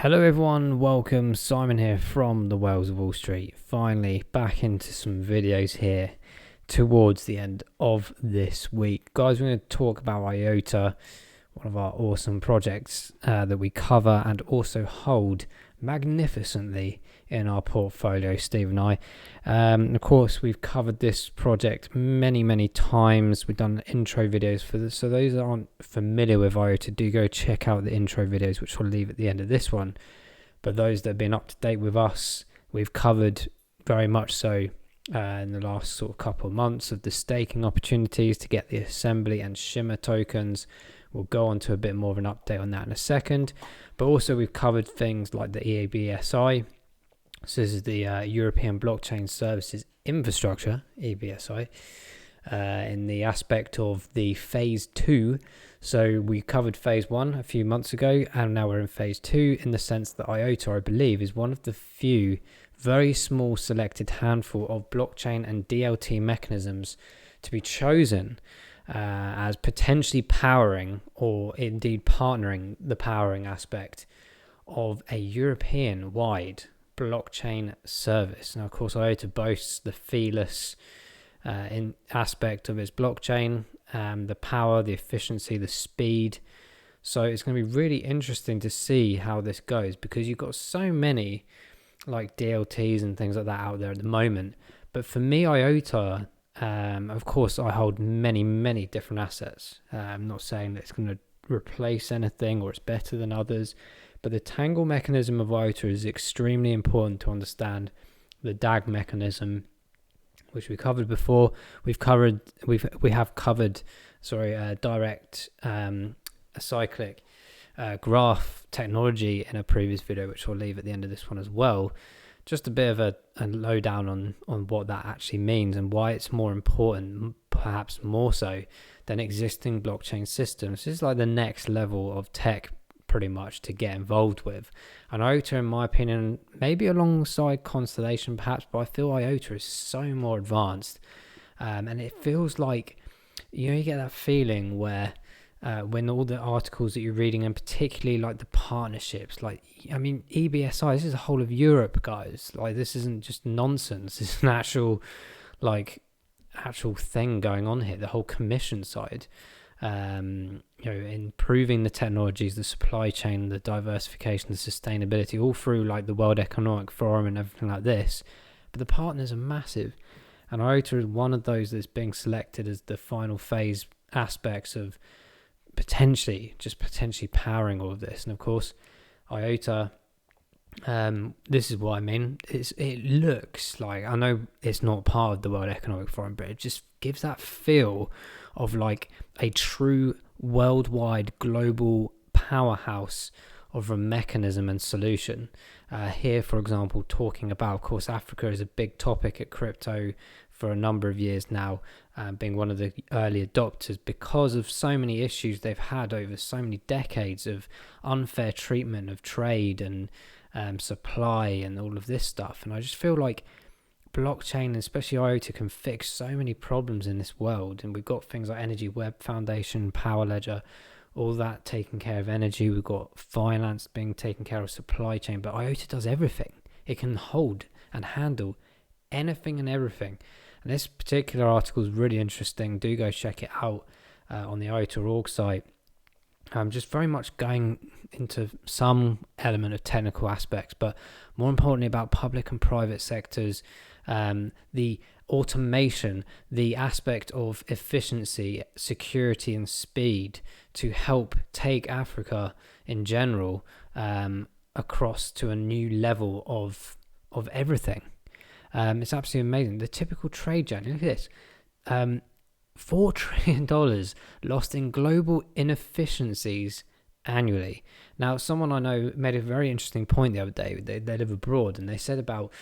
Hello everyone, welcome. Simon here from the Whales of Wall Street. Finally back into some videos here towards the end of this week. Guys, we're going to talk about IOTA, one of our awesome projects that we cover and also hold magnificently in our portfolio, Steve and I. Of course, we've covered this project many times. We've done intro videos for this, so those that aren't familiar with IOTA, do go check out the intro videos, which we'll leave at the end of this one. But those that have been up to date with us, we've covered very much so in the last sort of couple of months of the staking opportunities to get the assembly and shimmer tokens. We'll go on to a bit more of an update on that in a second. But also we've covered things like the EBSI. So this is the European Blockchain Services Infrastructure, EBSI, in the aspect of the phase 2. So we covered phase 1 a few months ago, and now we're in phase 2 in the sense that IOTA, I believe, is one of the few very small selected handful of blockchain and DLT mechanisms to be chosen as potentially powering or indeed partnering the powering aspect of a European-wide blockchain service. Now, of course, IOTA boasts the feeless in aspect of its blockchain, the power, the efficiency, the speed. So it's going to be really interesting to see how this goes, because you've got so many like DLTs and things like that out there at the moment. But for me, IOTA, of course, I hold many different assets. I'm not saying that it's going to replace anything or it's better than others, but the tangle mechanism of IOTA is extremely important to understand. The DAG mechanism, which we covered before, we have covered direct acyclic graph technology in a previous video, which I'll leave at the end of this one as well. Just a bit of a lowdown on what that actually means and why it's more important, perhaps more so than existing blockchain systems. This is like the next level of tech pretty much to get involved with. And IOTA, in my opinion, maybe alongside Constellation perhaps, but I feel IOTA is so more advanced. And it feels like, you get that feeling where when all the articles that you're reading, and particularly like the partnerships, EBSI, this is the whole of Europe, guys. Like, this isn't just nonsense. This is an actual thing going on here. The whole commission side, improving the technologies, the supply chain, the diversification, the sustainability, all through like the World Economic Forum and everything like this. But the partners are massive, and IOTA is one of those that's being selected as the final phase aspects of potentially powering all of this. And of course, IOTA, this is what I mean. It looks like, I know it's not part of the World Economic Forum, but it just gives that feel of like a true worldwide global powerhouse of a mechanism and solution. Here, for example, talking about, of course, Africa is a big topic at crypto for a number of years now, being one of the early adopters because of so many issues they've had over so many decades of unfair treatment of trade and supply and all of this stuff. And I just feel like blockchain, especially IOTA, can fix so many problems in this world. And we've got things like Energy Web Foundation, Power Ledger, all that taking care of energy. We've got finance being taken care of, supply chain, but IOTA does everything. It can hold and handle anything and everything. And this particular article is really interesting. Do go check it out on the IOTA org site. I'm just very much going into some element of technical aspects, but more importantly about public and private sectors, the automation, the aspect of efficiency, security and speed to help take Africa in general across to a new level of everything. It's absolutely amazing. The typical trade journey, look at this. $4 trillion lost in global inefficiencies annually. Now, someone I know made a very interesting point the other day. They live abroad, and they said about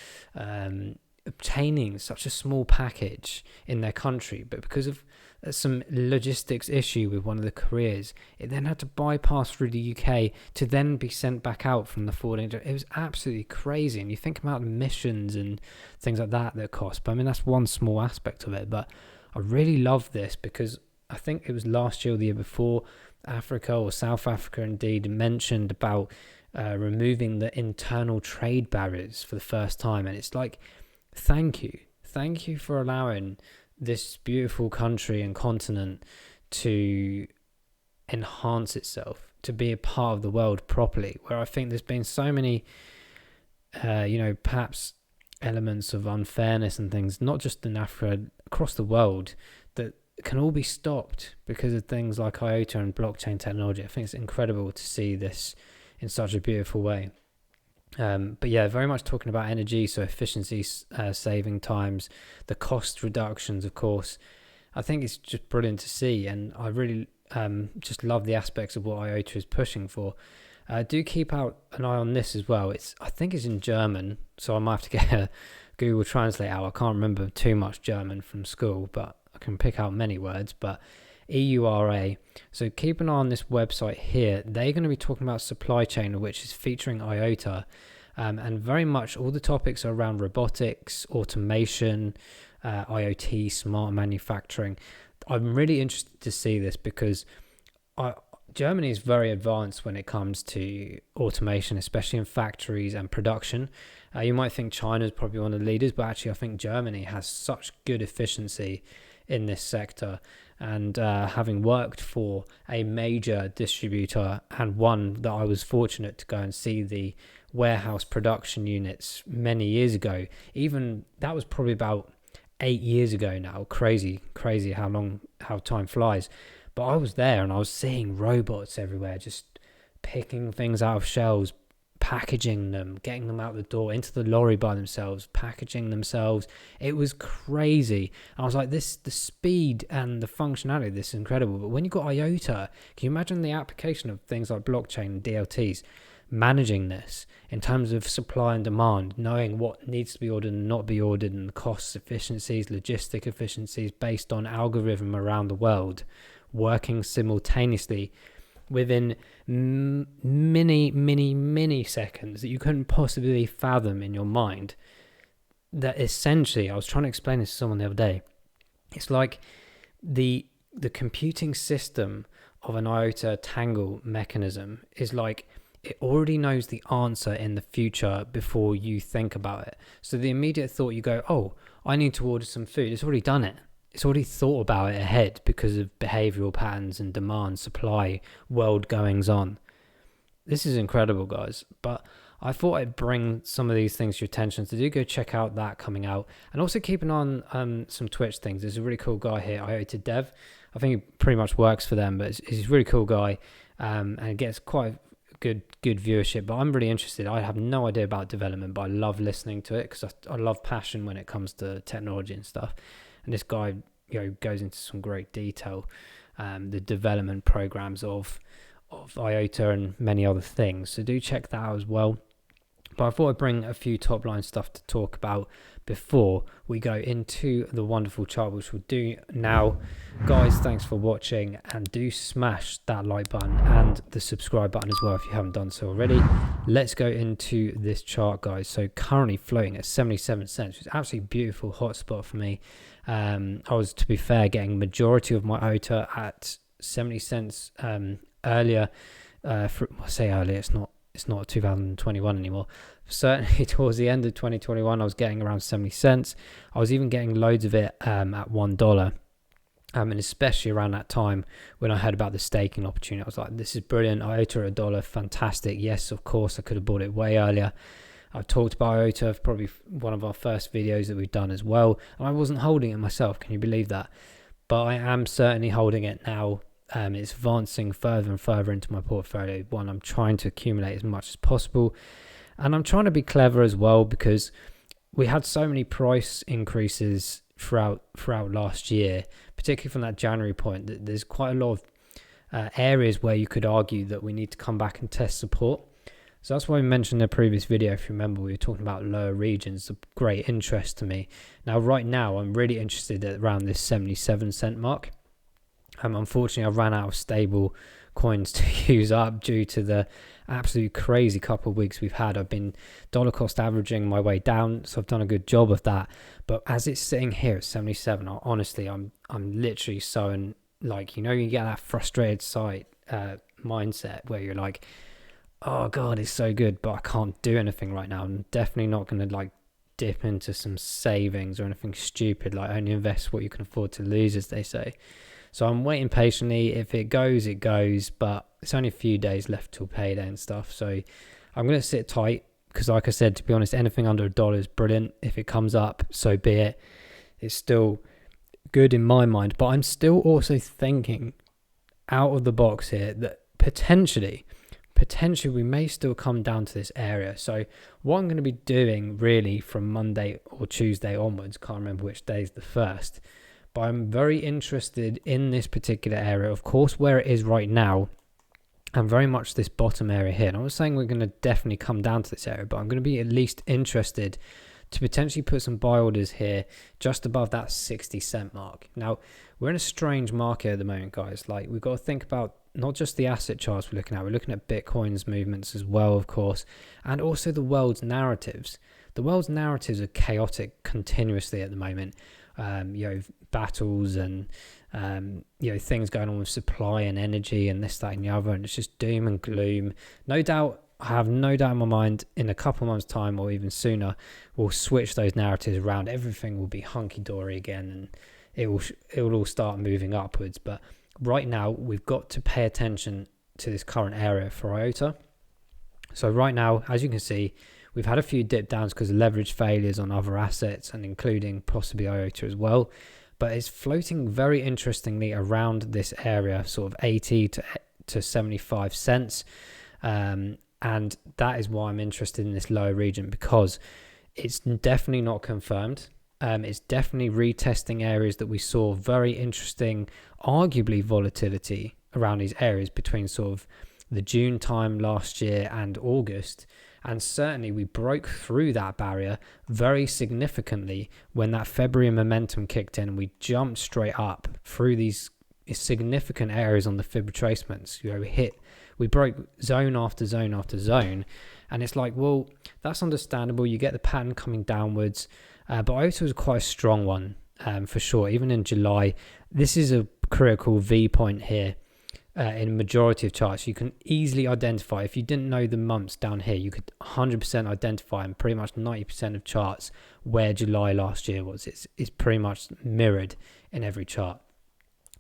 obtaining such a small package in their country, but because of some logistics issue with one of the couriers, it then had to bypass through the UK to then be sent back out from the forwarding. It was absolutely crazy. And you think about emissions and things like that cost. But I mean, that's one small aspect of it. But I really love this because I think it was last year or the year before, Africa, or South Africa indeed, mentioned about removing the internal trade barriers for the first time. And it's like, thank you for allowing this beautiful country and continent to enhance itself, to be a part of the world properly, where I think there's been so many perhaps elements of unfairness and things, not just in Africa, across the world, that can all be stopped because of things like IOTA and blockchain technology. I think it's incredible to see this in such a beautiful way. But yeah, very much talking about energy, so efficiency, saving times, the cost reductions, of course. I think it's just brilliant to see, and I really just love the aspects of what IOTA is pushing for. Do keep out an eye on this as well. I think it's in German, so I might have to get a Google Translate out. I can't remember too much German from school, but I can pick out many words. But EURA. So keep an eye on this website here. They're going to be talking about supply chain, which is featuring IOTA. And very much all the topics are around robotics, automation, IoT, smart manufacturing. I'm really interested to see this because Germany is very advanced when it comes to automation, especially in factories and production. You might think China is probably one of the leaders, but actually I think Germany has such good efficiency in this sector. And having worked for a major distributor, and one that I was fortunate to go and see the warehouse production units many years ago, even that was probably about 8 years ago now. Crazy how time flies. But I was there and I was seeing robots everywhere, just picking things out of shelves, packaging them, getting them out the door into the lorry by themselves, packaging themselves. It was crazy. I was like, the speed and the functionality of this is incredible. But when you've got IOTA, can you imagine the application of things like blockchain and DLTs, managing this in terms of supply and demand, knowing what needs to be ordered and not be ordered, and the costs, efficiencies, logistic efficiencies based on algorithm around the world, working simultaneously within many seconds that you couldn't possibly fathom in your mind. That essentially, I was trying to explain this to someone the other day, it's like the computing system of an IOTA Tangle mechanism is like it already knows the answer in the future before you think about it. So the immediate thought you go, oh, I need to order some food, it's already done it. It's already thought about it ahead because of behavioral patterns and demand, supply, world goings on. This is incredible, guys. But I thought I'd bring some of these things to your attention. So do go check out that coming out. And also keep an eye on some Twitch things. There's a really cool guy here, IOTA Dev. I think he pretty much works for them, but he's a really cool guy. And it gets quite good viewership. But I'm really interested. I have no idea about development, but I love listening to it because I love passion when it comes to technology and stuff. And this guy, goes into some great detail, the development programs of IOTA and many other things. So do check that out as well. But I thought I'd bring a few top line stuff to talk about before we go into the wonderful chart, which we'll do now. Guys, thanks for watching, and do smash that like button and the subscribe button as well if you haven't done so already. Let's go into this chart, guys. So currently floating at 77 cents, which is absolutely beautiful hot spot for me. I was, to be fair, getting majority of my IOTA at 70 cents earlier. I say earlier, it's not 2021 anymore. Certainly towards the end of 2021, I was getting around 70 cents. I was even getting loads of it at $1. And especially around that time when I heard about the staking opportunity, I was like, this is brilliant. IOTA at $1, fantastic. Yes, of course, I could have bought it way earlier. I've talked about IOTA, probably one of our first videos that we've done as well. And I wasn't holding it myself. Can you believe that? But I am certainly holding it now. It's advancing further and further into my portfolio. One, I'm trying to accumulate as much as possible. And I'm trying to be clever as well, because we had so many price increases throughout last year, particularly from that January point, that there's quite a lot of areas where you could argue that we need to come back and test support. So that's why we mentioned in the previous video, if you remember, we were talking about lower regions of great interest to me. Now, right now, I'm really interested at around this 77 cent mark. Unfortunately, I've ran out of stable coins to use up due to the absolute crazy couple of weeks we've had. I've been dollar cost averaging my way down, so I've done a good job of that. But as it's sitting here at 77, honestly, I'm literally so, like, you get that frustrated sight mindset where you're like, oh god, it's so good, but I can't do anything right now. I'm definitely not going to like dip into some savings or anything stupid, like only invest what you can afford to lose, as they say. So I'm waiting patiently. If it goes, it goes, but it's only a few days left till payday and stuff. So I'm going to sit tight because, like I said, to be honest, anything under $1 is brilliant. If it comes up, so be it. It's still good in my mind, but I'm still also thinking out of the box here that potentially we may still come down to this area. So what I'm going to be doing really from Monday or Tuesday onwards, can't remember which day is the first, but I'm very interested in this particular area. Of course, where it is right now, and very much this bottom area here. And I'm not saying we're going to definitely come down to this area, but I'm going to be at least interested to potentially put some buy orders here just above that 60 cent mark. Now, we're in a strange market at the moment, guys. Like, we've got to think about not just the asset charts we're looking at Bitcoin's movements as well, of course, and also the world's narratives. The world's narratives are chaotic continuously at the moment. Battles and things going on with supply and energy and this, that, and the other, and it's just doom and gloom. I have no doubt in my mind, in a couple of months' time or even sooner, we'll switch those narratives around. Everything will be hunky-dory again, and it will all start moving upwards. But right now, we've got to pay attention to this current area for IOTA. So right now, as you can see, we've had a few dip downs because of leverage failures on other assets, and including possibly IOTA as well. But it's floating very interestingly around this area, sort of 80 to 75 cents. And that is why I'm interested in this lower region, because it's definitely not confirmed. It's definitely retesting areas that we saw very interesting, arguably volatility around these areas between sort of the June time last year and August. And certainly we broke through that barrier very significantly when that February momentum kicked in, and we jumped straight up through these significant areas on the fib retracements. We broke zone after zone after zone, and it's like, well, that's understandable. You get the pattern coming downwards, but IOTA was quite a strong one for sure. Even in July, this is a critical V point here. In a majority of charts, you can easily identify, if you didn't know the months down here, you could 100% identify in pretty much 90% of charts where July last year was. It's pretty much mirrored in every chart.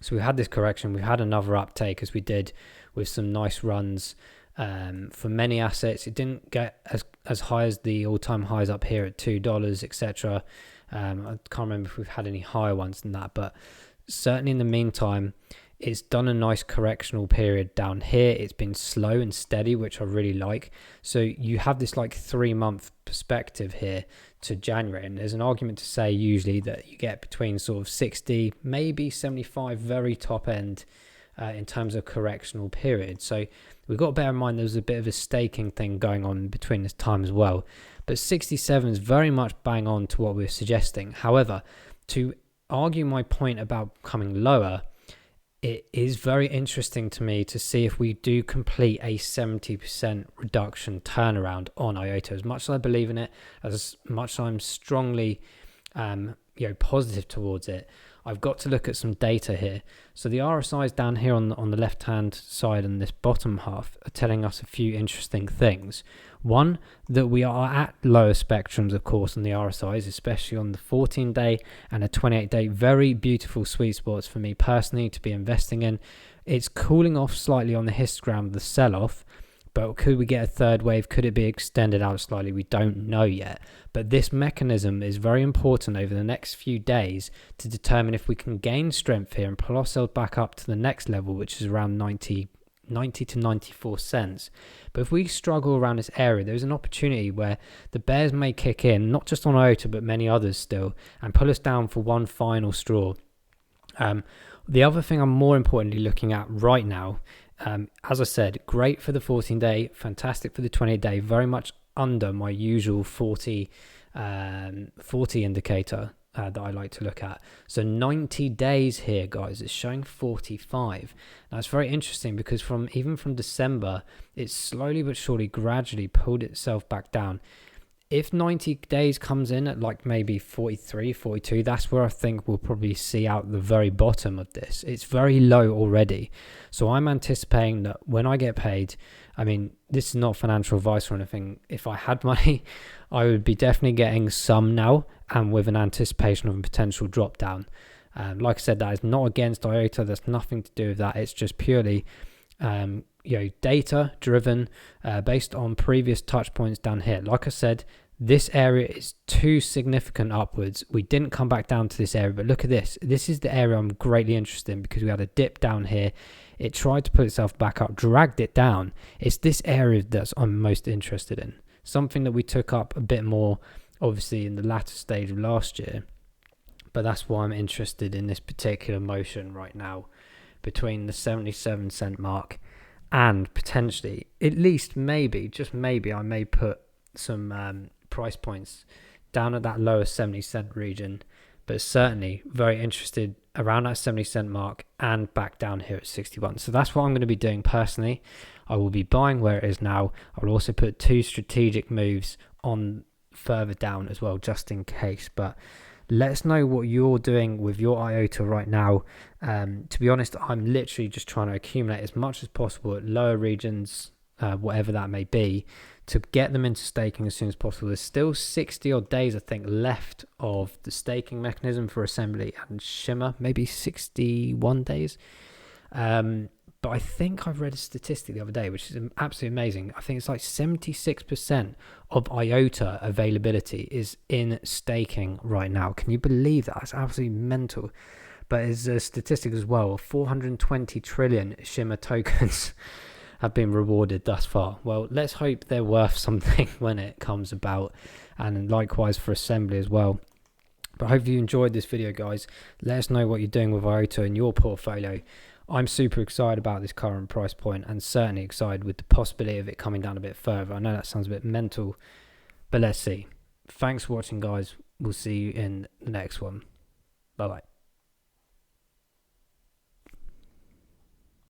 So we had this correction, we had another uptake as we did with some nice runs for many assets. It didn't get as high as the all-time highs up here at $2, etc. I can't remember if we've had any higher ones than that, but certainly in the meantime, it's done a nice correctional period down here. It's been slow and steady, which I really like. So you have this like 3-month perspective here to January, and there's an argument to say usually that you get between sort of 60, maybe 75, very top end in terms of correctional period. So we've got to bear in mind there's a bit of a staking thing going on between this time as well. But 67 is very much bang on to what we're suggesting. However, to argue my point about coming lower, it is very interesting to me to see if we do complete a 70% reduction turnaround on IOTA. As much as I believe in it, as much as I'm strongly positive towards it, I've got to look at some data here. So the RSIs down here on the left-hand side and this bottom half are telling us a few interesting things. One, that we are at lower spectrums, of course, on the RSIs, especially on the 14-day and a 28-day. Very beautiful sweet spots for me personally to be investing in. It's cooling off slightly on the histogram of the sell-off, but could we get a third wave? Could it be extended out slightly? We don't know yet. But this mechanism is very important over the next few days to determine if we can gain strength here and pull ourselves back up to the next level, which is around 90 to 94 cents. But if we struggle around this area, there's an opportunity where the bears may kick in, not just on IOTA, but many others still, and pull us down for one final straw. The other thing I'm more importantly looking at right now, as I said, great for the 14-day, fantastic for the 28-day, very much under my usual 40 indicator that I like to look at. So 90 days here, guys, is showing 45. Now it's very interesting because even from December, it's slowly but surely gradually pulled itself back down. If 90 days comes in at like maybe 43, 42, that's where I think we'll probably see out the very bottom of this. It's very low already. So I'm anticipating that when I get paid, I mean, this is not financial advice or anything. If I had money, I would be definitely getting some now, and with an anticipation of a potential drop down. Like I said, that is not against IOTA. There's nothing to do with that. It's just purely data driven, based on previous touch points down here. Like I said, this area is too significant upwards. We didn't come back down to this area, but look at this. This is the area I'm greatly interested in, because we had a dip down here. It tried to put itself back up, dragged it down. It's this area that I'm most interested in. Something that we took up a bit more, obviously, in the latter stage of last year. But that's why I'm interested in this particular motion right now, between the 77 cent mark and potentially, at least maybe, just maybe, I may put some price points down at that lower 70 cent region, but certainly very interested around that 70 cent mark and back down here at 61. So that's what I'm going to be doing personally. I will be buying where it is now. I will also put 2 strategic moves on further down as well, just in case. But let us know what you're doing with your IOTA right now. To be honest, I'm literally just trying to accumulate as much as possible at lower regions, whatever that may be, to get them into staking as soon as possible. There's still 60 odd days, I think, left of the staking mechanism for Assembly and Shimmer, maybe 61 days. But I think I've read a statistic the other day, which is absolutely amazing. I think it's like 76% of IOTA availability is in staking right now. Can you believe that? It's absolutely mental. But there's a statistic as well, 420 trillion Shimmer tokens have been rewarded thus far. Well, let's hope they're worth something when it comes about, and likewise for Assembly as well. But I hope you enjoyed this video, guys. Let us know what you're doing with IOTA in your portfolio. I'm super excited about this current price point, and certainly excited with the possibility of it coming down a bit further. I know that sounds a bit mental, but let's see. Thanks for watching, guys. We'll see you in the next one. Bye bye.